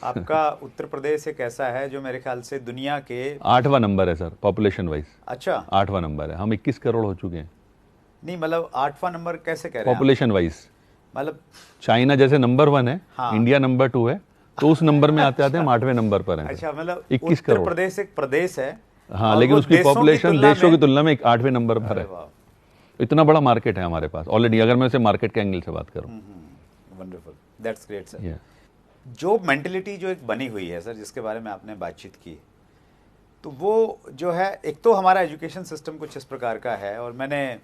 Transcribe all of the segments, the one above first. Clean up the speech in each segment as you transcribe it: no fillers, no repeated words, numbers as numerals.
आपका उत्तर प्रदेश एक ऐसा है जो मेरे ख्याल से दुनिया के 8वां नंबर है सर पॉपुलेशन वाइज। अच्छा, 8वां नंबर है, हम 21 करोड़ हो चुके हैं। नहीं मतलब 8वां नंबर कैसे कह रहे हैं आप? पॉपुलेशन वाइज मतलब चाइना जैसे नंबर 1 है, हाँ। इंडिया नंबर 2 है, तो उस नंबर में आते आते हम 8वें नंबर पर हैं। अच्छा, मतलब 21 उत्तर करोड़। प्रदेश एक प्रदेश है, हाँ, और लेकिन वो उसकी देशों की पॉपुलेशन तुलना देशों में- की तुलना में 8वें नंबर पर अरे है। वाह, इतना बड़ा मार्केट है हमारे पास ऑलरेडी, अगर मैं उसे मार्केट के एंगल से बात करूं। Wonderful, that's great sir. Yeah. Job mentality जो एक बनी हुई है सर, जिसके बारे में आपने बातचीत की, तो वो जो है, एक तो हमारा एजुकेशन सिस्टम कुछ इस प्रकार का है, और मैंने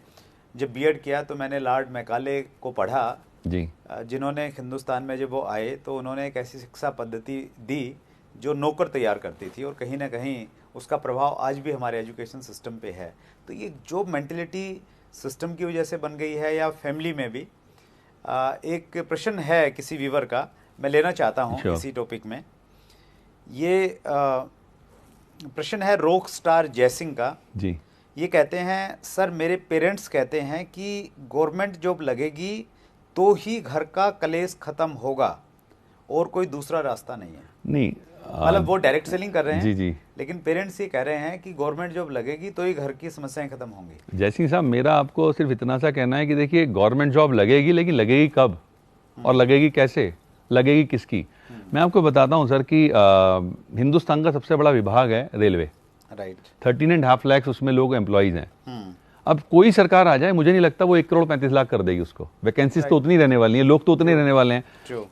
जब बीएड किया तो मैंने लॉर्ड मैकाले को पढ़ा जी, जिन्होंने हिंदुस्तान में जब वो आए तो उन्होंने एक ऐसी शिक्षा पद्धति दी जो नौकर तैयार करती थी, और कहीं ना कहीं उसका प्रभाव आज भी हमारे एजुकेशन सिस्टम पे है। तो ये जॉब मेंटेलिटी सिस्टम की वजह से बन गई है या फैमिली में भी? एक प्रश्न है किसी व्यूवर का, मैं लेना चाहता हूँ Sure. इसी टॉपिक में। ये प्रश्न है रॉक स्टार जयसिंह का। जी, ये कहते हैं, सर मेरे पेरेंट्स कहते हैं कि गवर्नमेंट जॉब लगेगी तो ही घर का कलेश खत्म होगा और कोई दूसरा रास्ता नहीं है। नहीं मतलब वो डायरेक्ट सेलिंग कर रहे हैं, जी जी, लेकिन पेरेंट्स ये कह रहे हैं कि गवर्नमेंट जॉब लगेगी तो ही घर की समस्याएं खत्म होंगी। जयसिंह साहब, मेरा आपको सिर्फ इतना सा कहना है कि देखिए, गवर्नमेंट जॉब लगेगी, लेकिन लगेगी कब और लगेगी कैसे, लगेगी किसकी? मैं आपको बताता हूं सर कि हिंदुस्तान का सबसे बड़ा विभाग है रेलवे। राइट। 13.5 लाख उसमें लोग एम्प्लॉइज हैं। अब कोई सरकार आ जाए, मुझे नहीं लगता वो 1,35,00,000 कर देगी उसको। वैकेंसीज तो उतनी रहने वाली हैं, लोग तो उतने रहने वाले हैं।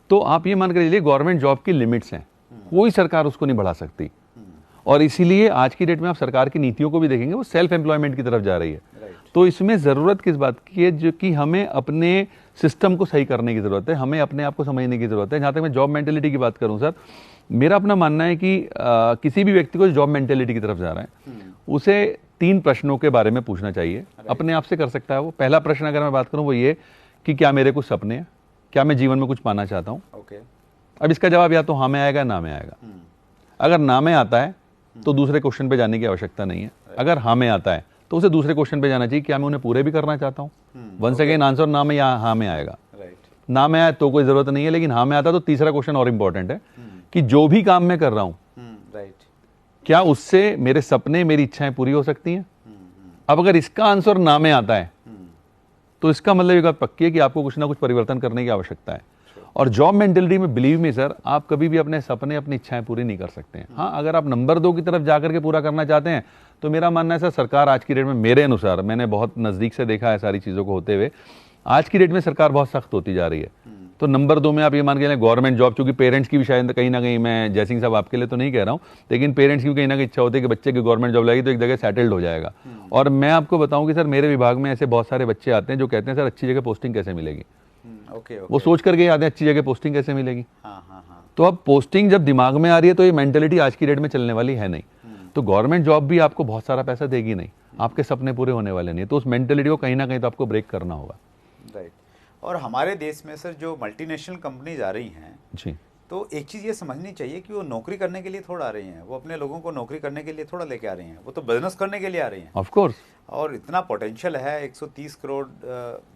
तो आप ये मान कर चलिए, गवर्नमेंट जॉब की लिमिट्स हैं, कोई सरकार उसको नहीं बढ़ा सकती। और इसीलिए आज की डेट में आप सरकार की नीतियों को भी देखेंगे, वो सेल्फ एम्प्लॉयमेंट की तरफ जा रही है। तो इसमें ज़रूरत किस बात की है? जो कि हमें अपने सिस्टम को सही करने की ज़रूरत है, हमें अपने आप को समझने की ज़रूरत है। जहाँ तक मैं जॉब मेंटेलिटी की बात करूँ सर, मेरा अपना मानना है कि किसी भी व्यक्ति को जॉब मेंटेलिटी की तरफ जा रहा है, उसे 3 प्रश्नों के बारे में पूछना चाहिए। अपने आप से कर सकता है वो। पहला प्रश्न अगर मैं बात करूँ वो ये कि क्या मेरे कुछ सपने हैं, क्या मैं जीवन में कुछ पाना चाहता हूँ। अब इसका जवाब या तो हाँ में आएगा, ना में आएगा। अगर ना में आता है तो दूसरे क्वेश्चन पे जाने की आवश्यकता नहीं है। अगर हाँ में आता है तो उसे दूसरे क्वेश्चन पे जाना चाहिए, क्या मैं उन्हें पूरे भी करना चाहता हूँ। वंस अगेन आंसर ना में या हाँ में आएगा। ना में आए तो कोई जरूरत नहीं है, लेकिन हाँ में आता तो तीसरा क्वेश्चन और इंपॉर्टेंट है कि जो भी काम मैं कर रहा हूँ, क्या उससे मेरे सपने, मेरी इच्छाएं पूरी हो सकती हैं। अब अगर इसका आंसर ना में आता है तो इसका मतलब ये बात पक्की है कि आपको कुछ ना कुछ परिवर्तन करने की आवश्यकता है। और जॉब मेंटेलिटी में बिलीव मी सर, आप कभी भी अपने सपने, अपनी इच्छाएं पूरी नहीं कर सकते हैं। हाँ, अगर आप नंबर 2 की तरफ जाकर के पूरा करना चाहते हैं तो मेरा मानना है सर, सरकार आज की डेट में, मेरे अनुसार, मैंने बहुत नज़दीक से देखा है सारी चीज़ों को होते हुए, आज की डेट में सरकार बहुत सख्त होती जा रही है। तो नंबर 2 में आप ये मान के चलें गवर्नमेंट जॉब, चूंकि पेरेंट्स की भी शायद कहीं ना कहीं, मैं जयसिंह साहब आपके लिए तो नहीं कह रहा हूँ, लेकिन पेरेंट्स की भी कहीं ना कहीं इच्छा होती है कि बच्चे की गवर्नमेंट जॉब लगी तो एक जगह सेटल्ड हो जाएगा। और मैं आपको बताऊं कि सर, मेरे विभाग में ऐसे बहुत सारे बच्चे आते हैं जो कहते हैं सर अच्छी जगह पोस्टिंग कैसे मिलेगी। वो सोच करके आते हैं अच्छी जगह पोस्टिंग कैसे मिलेगी। तो अब पोस्टिंग जब दिमाग में आ रही है तो ये मेंटेलिटी आज की डेट में चलने वाली है नहीं। तो गवर्नमेंट जॉब भी आपको बहुत सारा पैसा देगी नहीं, आपके सपने पूरे होने वाले नहीं। तो उस मेंटेलिटी को कहीं ना कहीं तो आपको ब्रेक करना होगा। राइट। और हमारे देश में सर जो मल्टीनेशनल कंपनीज आ रही हैं जी, तो एक चीज़ ये समझनी चाहिए कि वो नौकरी करने के लिए थोड़ा आ रही हैं, वो अपने लोगों को नौकरी करने के लिए थोड़ा लेके आ रही हैं, वो तो बिजनेस करने के लिए आ रही हैं। Of course. और इतना पोटेंशियल है, 130 करोड़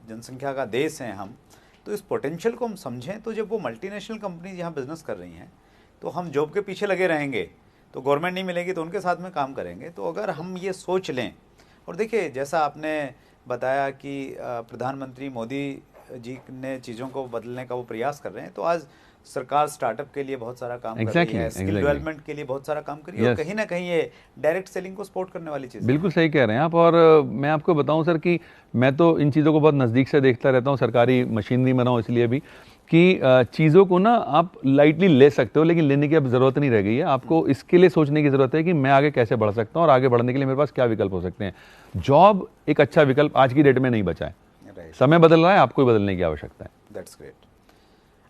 जनसंख्या का देश हैं हम, तो इस पोटेंशियल को हम समझें। तो जब वो मल्टीनेशनल कंपनीज यहाँ बिजनेस कर रही हैं तो हम जॉब के पीछे लगे रहेंगे तो गवर्नमेंट नहीं मिलेगी तो उनके साथ में काम करेंगे। तो अगर हम ये सोच लें, और देखिए जैसा आपने बताया कि प्रधानमंत्री मोदी जी ने चीज़ों को बदलने का वो प्रयास कर रहे हैं, तो आज सरकार स्टार्टअप के लिए बहुत सारा काम कर रही है, स्किल डेवलपमेंट के लिए बहुत सारा काम कर रही है। और कहीं ना कहीं ये डायरेक्ट सेलिंग को सपोर्ट करने वाली चीज़ है। बिल्कुल सही कह रहे हैं आप। और मैं आपको बताऊं सर कि मैं तो इन चीज़ों को बहुत नज़दीक से देखता रहता हूं, सरकारी मशीनरी में रहा हूं, इसलिए भी कि चीज़ों को ना आप लाइटली ले सकते हो, लेकिन लेने की अब ज़रूरत नहीं रह गई है। आपको इसके लिए सोचने की ज़रूरत है कि मैं आगे कैसे बढ़ सकता हूँ और आगे बढ़ने के लिए मेरे पास क्या विकल्प हो सकते हैं। जॉब एक अच्छा विकल्प आज की डेट में नहीं बचा है। समय बदल रहा है, आपको ही बदलने की आवश्यकता है। That's great.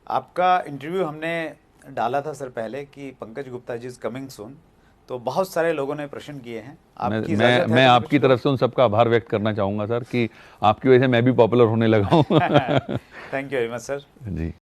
आपका इंटरव्यू हमने डाला था सर पहले कि Pankaj Gupta ji is coming soon, तो बहुत सारे लोगों ने प्रश्न किए हैं। मैं आपकी तरफ से उन सबका आभार व्यक्त करना चाहूँगा सर कि आपकी वजह से मैं भी पॉपुलर होने लगा हूँ। Thank you very much sir. Ji.